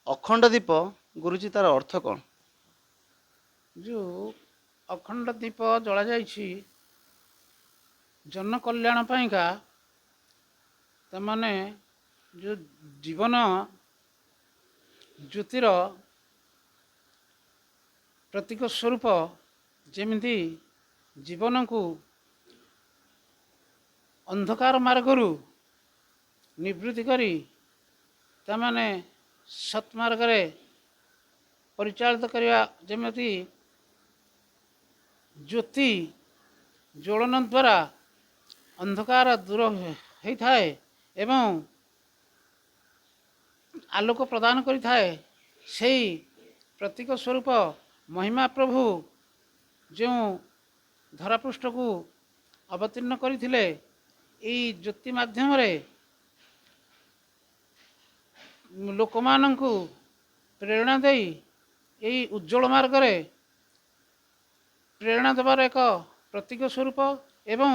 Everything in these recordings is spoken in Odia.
ଅଖଣ୍ଡ ଦୀପ ଗୁରୁଜୀ ତାର ଅର୍ଥ କ'ଣ? ଯେଉଁ ଅଖଣ୍ଡ ଦୀପ ଜଳାଯାଇଛି ଜନକଲ୍ୟାଣ ପାଇଁକା, ତାମାନେ ଯେଉଁ ଜୀବନ ଜ୍ୟୋତିର ପ୍ରତୀକ ସ୍ୱରୂପ, ଯେମିତି ଜୀବନକୁ ଅନ୍ଧକାର ମାର୍ଗରୁ ନିବୃତ୍ତି କରି ତାମାନେ ସତ୍ ମାର୍ଗରେ ପରିଚାଳିତ କରିବା, ଯେମିତି ଜ୍ୟୋତି ଜ୍ୱଳନ ଦ୍ୱାରା ଅନ୍ଧକାର ଦୂର ହୋଇଥାଏ ଏବଂ ଆଲୋକ ପ୍ରଦାନ କରିଥାଏ। ସେହି ପ୍ରତୀକ ସ୍ୱରୂପ ମହିମା ପ୍ରଭୁ ଯେଉଁ ଧରାପୃଷ୍ଠକୁ ଅବତୀର୍ଣ୍ଣ କରିଥିଲେ, ଏହି ଜ୍ୟୋତି ମାଧ୍ୟମରେ ଲୋକମାନଙ୍କୁ ପ୍ରେରଣା ଦେଇ ଏହି ଉଜ୍ଜଳ ମାର୍ଗରେ ପ୍ରେରଣା ଦେବାର ଏକ ପ୍ରତୀକ ସ୍ୱରୂପ ଏବଂ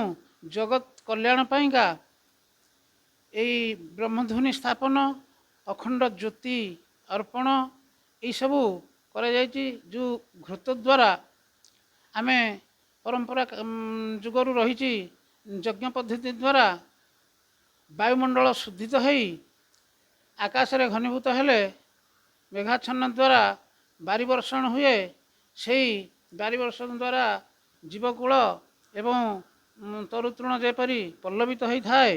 ଜଗତ କଲ୍ୟାଣ ପାଇଁକା ଏହି ବ୍ରହ୍ମଧ୍ୱନି ସ୍ଥାପନ, ଅଖଣ୍ଡ ଜ୍ୟୋତି ଅର୍ପଣ ଏହିସବୁ କରାଯାଇଛି। ଯେଉଁ ଘୃତ ଦ୍ୱାରା ଆମେ ପରମ୍ପରା ଯୁଗରୁ ରହିଛି, ଯଜ୍ଞ ପଦ୍ଧତି ଦ୍ୱାରା ବାୟୁମଣ୍ଡଳ ଶୁଦ୍ଧିତ ହୋଇ ଆକାଶରେ ଘନୀଭୂତ ହେଲେ ମେଘାଚ୍ଛନ୍ନ ଦ୍ୱାରା ବାରି ବର୍ଷଣ ହୁଏ। ସେହି ବାରି ବର୍ଷଣ ଦ୍ୱାରା ଜୀବକୂଳ ଏବଂ ତରୁତୃଣ ଯେପରି ପଲ୍ଲବିତ ହୋଇଥାଏ,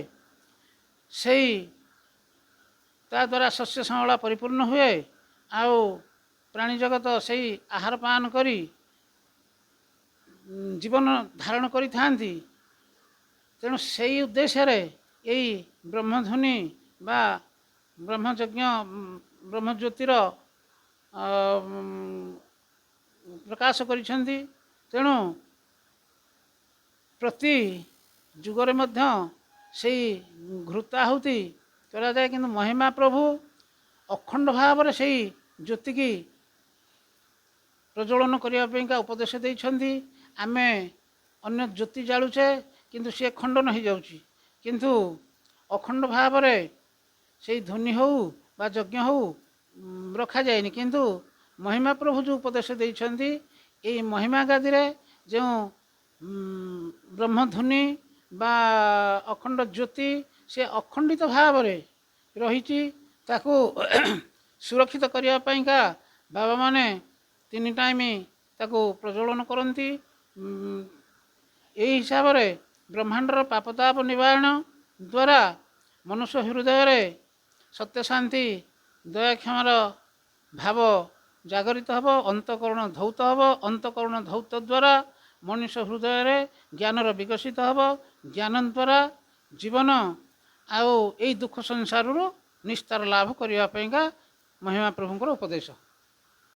ସେହି ତା ଦ୍ୱାରା ଶସ୍ୟ ଶ୍ୟାମଳା ପରିପୂର୍ଣ୍ଣ ହୁଏ। ଆଉ ପ୍ରାଣୀ ଜଗତ ସେହି ଆହାର ପାନ କରି ଜୀବନ ଧାରଣ କରିଥାନ୍ତି। ତେଣୁ ସେହି ଉଦ୍ଦେଶ୍ୟରେ ଏହି ବ୍ରହ୍ମଧ୍ୱନି ବା ବ୍ରହ୍ମଯଜ୍ଞ ବ୍ରହ୍ମଜ୍ୟୋତିର ପ୍ରକାଶ କରିଛନ୍ତି। ତେଣୁ ପ୍ରତି ଯୁଗରେ ମଧ୍ୟ ସେହି ଘୃତାହୁତି କରାଯାଏ, କିନ୍ତୁ ମହିମା ପ୍ରଭୁ ଅଖଣ୍ଡ ଭାବରେ ସେହି ଜ୍ୟୋତିକି ପ୍ରଜ୍ୱଳନ କରିବା ପାଇଁକା ଉପଦେଶ ଦେଇଛନ୍ତି। ଆମେ ଅନ୍ୟ ଜ୍ୟୋତି ଜାଳୁଛେ କିନ୍ତୁ ସିଏ ଖଣ୍ଡନ ହୋଇଯାଉଛି, କିନ୍ତୁ ଅଖଣ୍ଡ ଭାବରେ ସେଇ ଧ୍ୱନି ହେଉ ବା ଯଜ୍ଞ ହେଉ ରଖାଯାଏନି। କିନ୍ତୁ ମହିମା ପ୍ରଭୁ ଯେଉଁ ଉପଦେଶ ଦେଇଛନ୍ତି, ଏହି ମହିମା ଗାଦିରେ ଯେଉଁ ବ୍ରହ୍ମଧ୍ୱନି ବା ଅଖଣ୍ଡ ଜ୍ୟୋତି ସେ ଅଖଣ୍ଡିତ ଭାବରେ ରହିଛି, ତାକୁ ସୁରକ୍ଷିତ କରିବା ପାଇଁକା ବାବାମାନେ 3 ଟାଇମ୍ ତାକୁ ପ୍ରଜ୍ୱଳନ କରନ୍ତି। ଏହି ହିସାବରେ ବ୍ରହ୍ମାଣ୍ଡର ପାପତାପ ନିବାରଣ ଦ୍ୱାରା ମନୁଷ୍ୟ ହୃଦୟରେ ସତ୍ୟ ଶାନ୍ତି ଦୟାକ୍ଷମାର ଭାବ ଜାଗରିତ ହେବ, ଅନ୍ତଃକରଣ ଧୌତ ହେବ। ଅନ୍ତଃକରଣ ଧୌତ ଦ୍ୱାରା ମଣିଷ ହୃଦୟରେ ଜ୍ଞାନର ବିକଶିତ ହେବ। ଜ୍ଞାନ ଦ୍ୱାରା ଜୀବନ ଆଉ ଏଇ ଦୁଃଖ ସଂସାରରୁ ନିସ୍ତାର ଲାଭ କରିବା ପାଇଁକା ମହିମା ପ୍ରଭୁଙ୍କର ଉପଦେଶ।